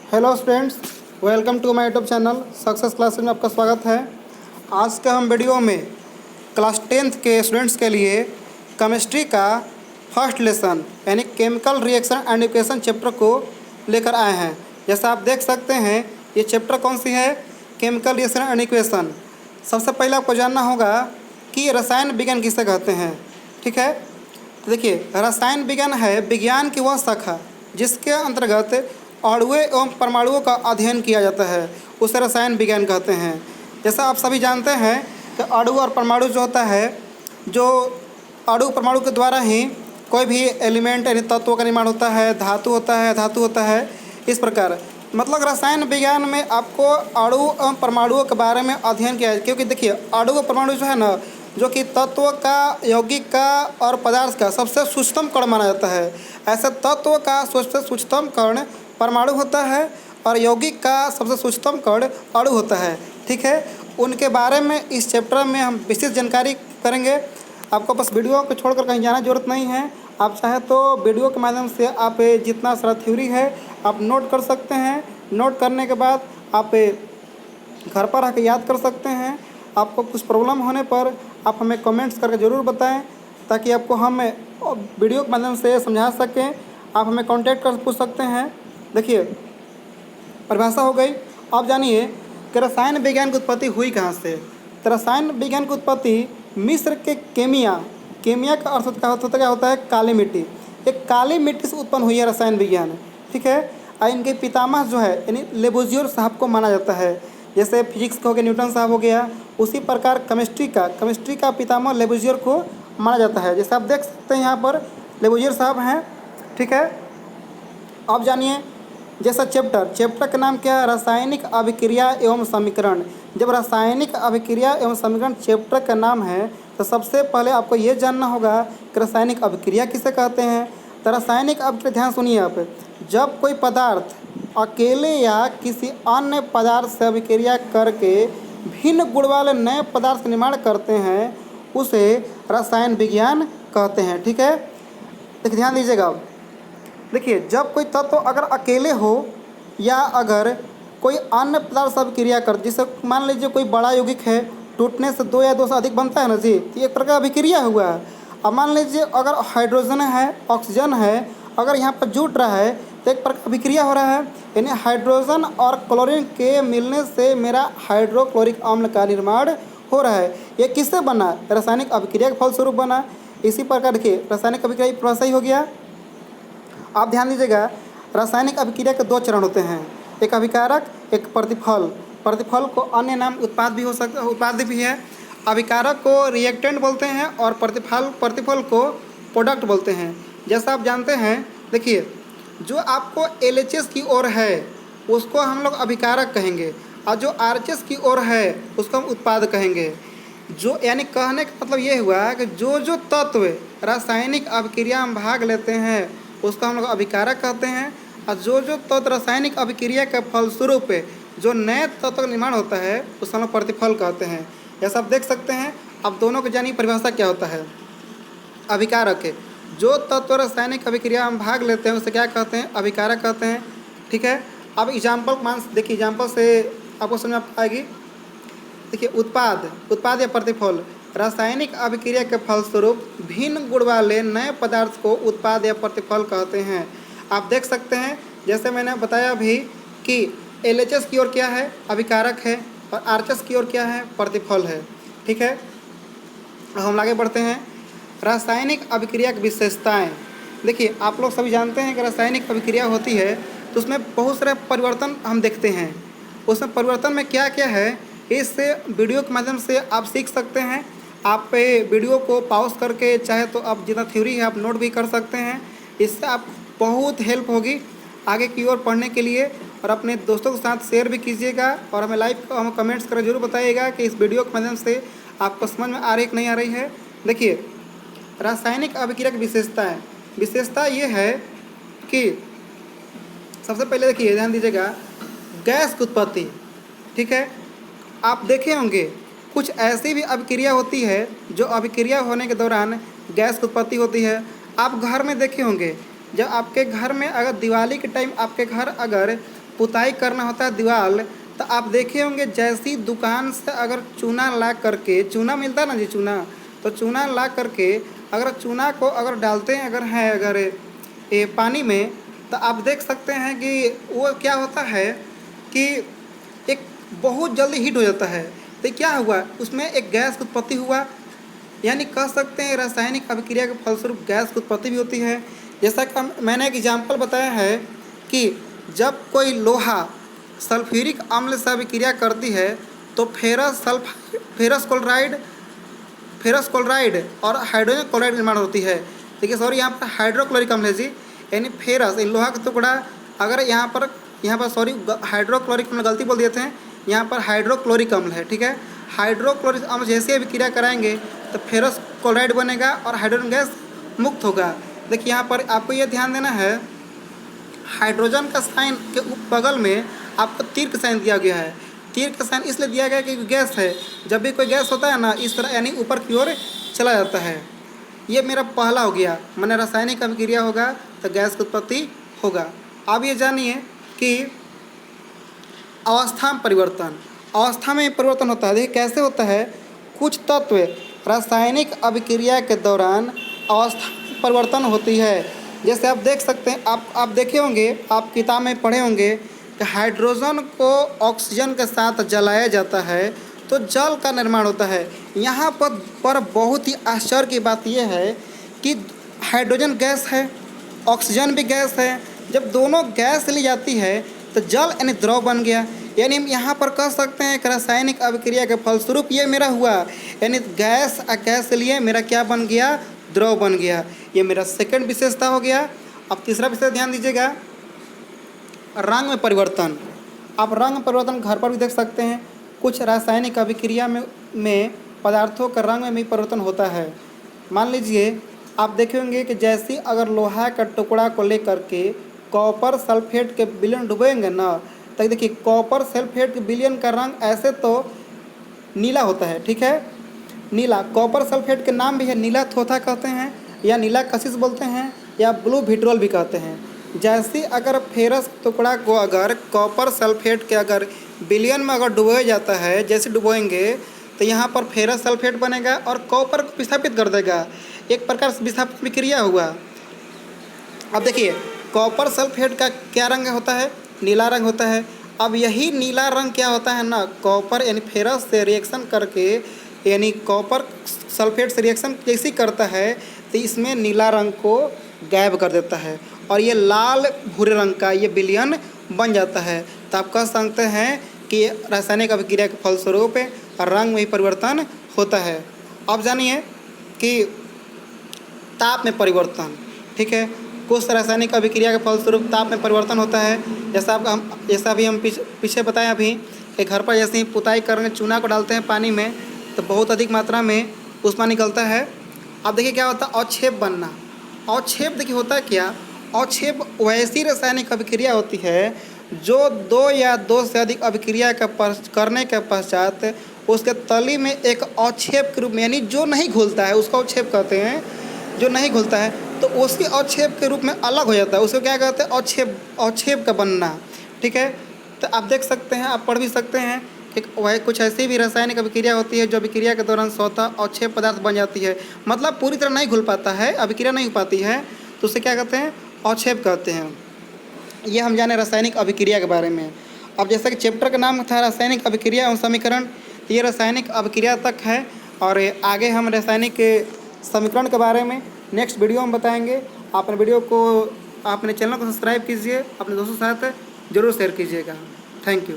Hello students, welcome to my YouTube channel success classes में आपका स्वागत है। आज के हम वीडियो में क्लास 10th के स्टूडेंट्स के लिए केमिस्ट्री का फर्स्ट लेसन यानी chemical reaction and equation chapter को लेकर आए हैं। जैसा आप देख सकते हैं, ये चैप्टर कौन सी है? Chemical reaction and equation. सबसे पहले आपको जानना होगा कि रसायन विज्ञान किसे कहते हैं। ठीक है, तो देखिए, रसायन विज्ञान है विज्ञान की वह शाखा जिसके अंतर्गत अणुओं एवं परमाणुओं का अध्ययन किया जाता है, उसे रसायन विज्ञान कहते हैं। जैसा आप सभी जानते हैं कि अणु और परमाणु जो होता है, जो अणु परमाणु के द्वारा ही कोई भी एलिमेंट यानी तत्वों का निर्माण होता है, धातु होता है। इस प्रकार मतलब रसायन विज्ञान में आपको अणु एवं परमाणुओं के बारे में अध्ययन किया है, क्योंकि देखिए अणु और परमाणु जो है ना, जो कि तत्व का, यौगिक का और पदार्थ का सबसे सूक्ष्म कण माना जाता है। ऐसे तत्व का सबसे सूक्ष्म कण परमाणु होता है और यौगिक का सबसे सूक्ष्म कण अणु होता है। ठीक है, उनके बारे में इस चैप्टर में हम विशेष जानकारी करेंगे। आपको बस वीडियो को छोड़कर कहीं जाने की जरूरत नहीं है। आप चाहे तो वीडियो के माध्यम से आप जितना सारा थ्योरी है आप नोट कर सकते हैं। नोट करने के बाद आप घर पर आकर याद कर सकते हैं। आपको कुछ प्रॉब्लम होने पर आप हमें कमेंट्स करके ज़रूर बताएं, ताकि आपको हम वीडियो के माध्यम से समझा सकें। आप हमें कांटेक्ट कर पूछ सकते हैं। देखिए, परिभाषा हो गई। अब जानिए कि रसायन विज्ञान की उत्पत्ति हुई कहाँ से। तो रसायन विज्ञान की उत्पत्ति मिस्र के केमिया का अर्थ क्या होता है? काली मिट्टी। एक काली मिट्टी से उत्पन्न हुई है रसायन विज्ञान। ठीक है, और इनके पितामह जो है यानी लेबोजियर साहब को माना जाता है। जैसे फिजिक्स का हो गया न्यूटन साहब हो गया, उसी प्रकार केमिस्ट्री का पितामह लेबोजियर को माना जाता है। जैसे आप देख सकते हैं यहाँ पर लेबोजियर साहब हैं। ठीक है, अब जानिए जैसा चैप्टर का नाम क्या है? रासायनिक अभिक्रिया एवं समीकरण। जब रासायनिक अभिक्रिया एवं समीकरण चैप्टर का नाम है, तो सबसे पहले आपको ये जानना होगा कि रासायनिक अभिक्रिया किसे कहते हैं। तो रासायनिक अभिक्रिया, ध्यान सुनिए आप, जब कोई पदार्थ अकेले या किसी अन्य पदार्थ से अभिक्रिया करके भिन्न गुण वाले नए पदार्थ का निर्माण करते हैं, उसे रसायन विज्ञान कहते हैं। ठीक है, देखिए ध्यान दीजिएगा। देखिए, जब कोई तत्व अगर अकेले हो या अगर कोई अन्य पदार्थ से अभिक्रिया कर, जैसे मान लीजिए कोई बड़ा यौगिक है, टूटने से दो या दो से अधिक बनता है ना जी, तो एक प्रकार अभिक्रिया हुआ है। अब मान लीजिए अगर हाइड्रोजन है, ऑक्सीजन है, अगर यहाँ पर जुट रहा है तो एक प्रकार अभिक्रिया हो रहा है, यानी हाइड्रोजन और क्लोरीन के मिलने से मेरा हाइड्रोक्लोरिक अम्ल का निर्माण हो रहा है। ये किससे बना? रासायनिक अभिक्रिया के फलस्वरूप बना। इसी प्रकार देखिए, रासायनिक अभिक्रिया प्रोसेस ही हो गया। आप ध्यान दीजिएगा, रासायनिक अभिक्रिया के दो चरण होते हैं, एक अभिकारक, एक प्रतिफल। प्रतिफल को अन्य नाम उत्पाद भी हो सकता, उत्पाद भी है। अभिकारक को रिएक्टेंट बोलते हैं और प्रतिफल को प्रोडक्ट बोलते हैं। जैसा आप जानते हैं, देखिए जो आपको LHS की ओर है उसको हम लोग अभिकारक कहेंगे, और जो RHS की ओर है उसको हम उत्पाद कहेंगे। जो यानी कहने का मतलब ये हुआ कि जो तत्व रासायनिक अभिक्रिया में भाग लेते हैं उसको हम लोग अभिकारक कहते हैं, और जो तत्व रासायनिक अभिक्रिया के फलस्वरूप जो नए तत्व का निर्माण होता है उसको हम लोग प्रतिफल कहते हैं। जैसा आप देख सकते हैं। अब दोनों को जानिए परिभाषा क्या होता है। अभिकारक है, जो तत्व रासायनिक अभिक्रिया में भाग लेते हैं उसे क्या कहते हैं? अभिकारक कहते हैं। ठीक है, अब एग्जाम्पल मान देखिए, एग्जाम्पल से आपको समझ में आएगी। देखिए, उत्पाद या प्रतिफल रासायनिक अभिक्रिया के फलस्वरूप भिन्न गुण वाले नए पदार्थ को उत्पाद या प्रतिफल कहते हैं। आप देख सकते हैं, जैसे मैंने बताया अभी कि LHS की ओर क्या है? अभिकारक है, और RHS की ओर क्या है? प्रतिफल है। ठीक है, अब हम आगे बढ़ते हैं। रासायनिक अभिक्रिया की विशेषताएँ। देखिए, आप लोग सभी जानते हैं कि रासायनिक अभिक्रिया होती है तो उसमें बहुत सारे परिवर्तन हम देखते हैं। उसमें परिवर्तन में क्या क्या है, इस वीडियो के माध्यम से आप सीख सकते हैं। आप वीडियो को पॉज करके चाहे तो आप जितना थ्योरी है आप नोट भी कर सकते हैं। इससे आपको बहुत हेल्प होगी आगे की ओर पढ़ने के लिए। और अपने दोस्तों के साथ शेयर भी कीजिएगा, और हमें कमेंट्स कर जरूर बताइएगा कि इस वीडियो के माध्यम से आपको समझ में आ रही है कि नहीं आ रही है। देखिए, रासायनिक अभिक्रिया की विशेषता ये है कि सबसे पहले देखिए, ध्यान दीजिएगा, गैस की उत्पत्ति। ठीक है, आप देखे होंगे कुछ ऐसी भी अभिक्रिया होती है जो अभिक्रिया होने के दौरान गैस की उत्पत्ति होती है। आप घर में देखे होंगे, जब आपके घर में अगर दिवाली के टाइम आपके घर अगर पुताई करना होता है दीवार, तो आप देखे होंगे जैसी दुकान से अगर चूना ला करके, चूना मिलता है ना जी चूना, तो चूना ला करके अगर चूना को अगर डालते हैं अगर ये पानी में, तो आप देख सकते हैं कि वो क्या होता है कि एक बहुत जल्दी हीट हो जाता है। तो क्या हुआ, उसमें एक गैस की उत्पत्ति हुआ, यानी कह सकते हैं रासायनिक अभिक्रिया के फलस्वरूप गैस की उत्पत्ति भी होती है। जैसा कि मैंने एक एग्जाम्पल बताया है कि जब कोई लोहा सल्फ्यूरिक अम्ल से अभिक्रिया करती है तो फेरस क्लोराइड और हाइड्रोजन क्लोराइड निर्माण होती है। देखिए सॉरी, यहाँ पर हाइड्रोक्लोरिक अम्ल है जी, यानी फेरस लोहा का टुकड़ा, अगर यहाँ पर सॉरी हाइड्रोक्लोरिक अम्ल गलती बोल दिए थे, यहाँ पर हाइड्रोक्लोरिक अम्ल है, ठीक है। हाइड्रोक्लोरिक अम्ल जैसे अभिक्रिया कराएंगे तो फेरस क्लोराइड बनेगा और हाइड्रोजन गैस मुक्त होगा। देखिए यहाँ पर आपको ये ध्यान देना है, हाइड्रोजन का साइन के बगल में आपको तीर का साइन दिया गया है। तीर का साइन इसलिए दिया गया कि गैस है, जब भी कोई गैस होता है ना इस तरह यानी ऊपर की ओर चला जाता है। ये मेरा पहला हो गया, माने रासायनिक अभिक्रिया होगा तो गैस की उत्पत्ति होगा। अब ये जानिए कि अवस्था में परिवर्तन, अवस्था में परिवर्तन होता है। देखिए कैसे होता है, कुछ तत्व रासायनिक अभिक्रिया के दौरान अवस्था में परिवर्तन होती है। जैसे आप देख सकते हैं, आप देखे होंगे, आप किताब में पढ़े होंगे कि हाइड्रोजन को ऑक्सीजन के साथ जलाया जाता है तो जल का निर्माण होता है। यहाँ पर बहुत ही आश्चर्य की बात यह है कि हाइड्रोजन गैस है, ऑक्सीजन भी गैस है, जब दोनों गैस ली जाती है तो जल यानी द्रव बन गया। यानी हम यहाँ पर कह सकते हैं कि रासायनिक अभिक्रिया के फलस्वरूप ये मेरा हुआ, यानी गैस लिए मेरा क्या बन गया, द्रव बन गया। ये मेरा सेकंड विशेषता हो गया। अब तीसरा विशेषता ध्यान दीजिएगा, रंग में परिवर्तन। आप रंग परिवर्तन घर पर भी देख सकते हैं। कुछ रासायनिक अभिक्रिया में पदार्थों का रंग में भी परिवर्तन होता है। मान लीजिए आप देखे होंगे कि जैसे अगर लोहा का टुकड़ा को लेकर के कॉपर सल्फेट के विलयन डुबोएंगे ना, तो देखिए कॉपर सल्फेट के विलयन का रंग ऐसे तो नीला होता है, ठीक है, नीला। कॉपर सल्फेट के नाम भी है, नीला थोथा कहते हैं या नीला कशिश बोलते हैं या ब्लू विट्रोल भी कहते हैं। जैसे अगर फेरस टुकड़ा को अगर कॉपर सल्फेट के अगर विलयन में अगर डुबोया जाता है, जैसे डुबोएंगे तो यहाँ पर फेरस सल्फेट बनेगा और कॉपर को विस्थापित कर देगा। एक प्रकार से विस्थापन विक्रिया हुआ। अब देखिए कॉपर सल्फेट का क्या रंग होता है, नीला रंग होता है। अब यही नीला रंग क्या होता है ना, कॉपर यानी फेरस से रिएक्शन करके, यानी कॉपर सल्फेट से रिएक्शन जैसी करता है तो इसमें नीला रंग को गायब कर देता है और ये लाल भूरे रंग का ये विलयन बन जाता है। तो आप कह सकते हैं कि रासायनिक अभिक्रिया के फलस्वरूप रंग में परिवर्तन होता है। अब जानिए कि ताप में परिवर्तन, ठीक है। कुछ रासायनिक अभिक्रिया के फलस्वरूप ताप में परिवर्तन होता है। जैसा भी हम पीछे बताएं अभी कि घर पर जैसे ही पुताई करके चूना को डालते हैं पानी में तो बहुत अधिक मात्रा में ऊष्मा निकलता है। अब देखिए क्या होता है, अवक्षेप बनना। अवक्षेप देखिए होता है क्या, अवक्षेप वैसी रासायनिक अभिक्रिया होती है जो दो या दो से अधिक अभिक्रिया करने के पश्चात उसके तली में एक अवक्षेप के रूप में, यानी जो नहीं घुलता है उसको अवक्षेप कहते हैं। जो नहीं घुलता है तो उसी अवक्षेप के रूप में अलग हो जाता है, उसको क्या कहते हैं, अवक्षेप का बनना, ठीक है। तो आप देख सकते हैं, आप पढ़ भी सकते हैं कि वह कुछ ऐसी भी रासायनिक अभिक्रिया होती है जो अभिक्रिया के दौरान स्वतः अवक्षेप पदार्थ बन जाती है। मतलब पूरी तरह नहीं घुल पाता है, अभिक्रिया नहीं हो पाती है, तो उसे क्या कहते हैं, अवक्षेप कहते हैं। ये हम जाने रासायनिक अभिक्रिया के बारे में। अब जैसा कि चैप्टर का नाम था रासायनिक अभिक्रिया एवं समीकरण, तो ये रासायनिक अभिक्रिया तक है और आगे हम रासायनिक समीकरण के बारे में नेक्स्ट वीडियो में बताएंगे। आपने चैनल को सब्सक्राइब कीजिए, अपने दोस्तों के साथ ज़रूर शेयर कीजिएगा। Thank you.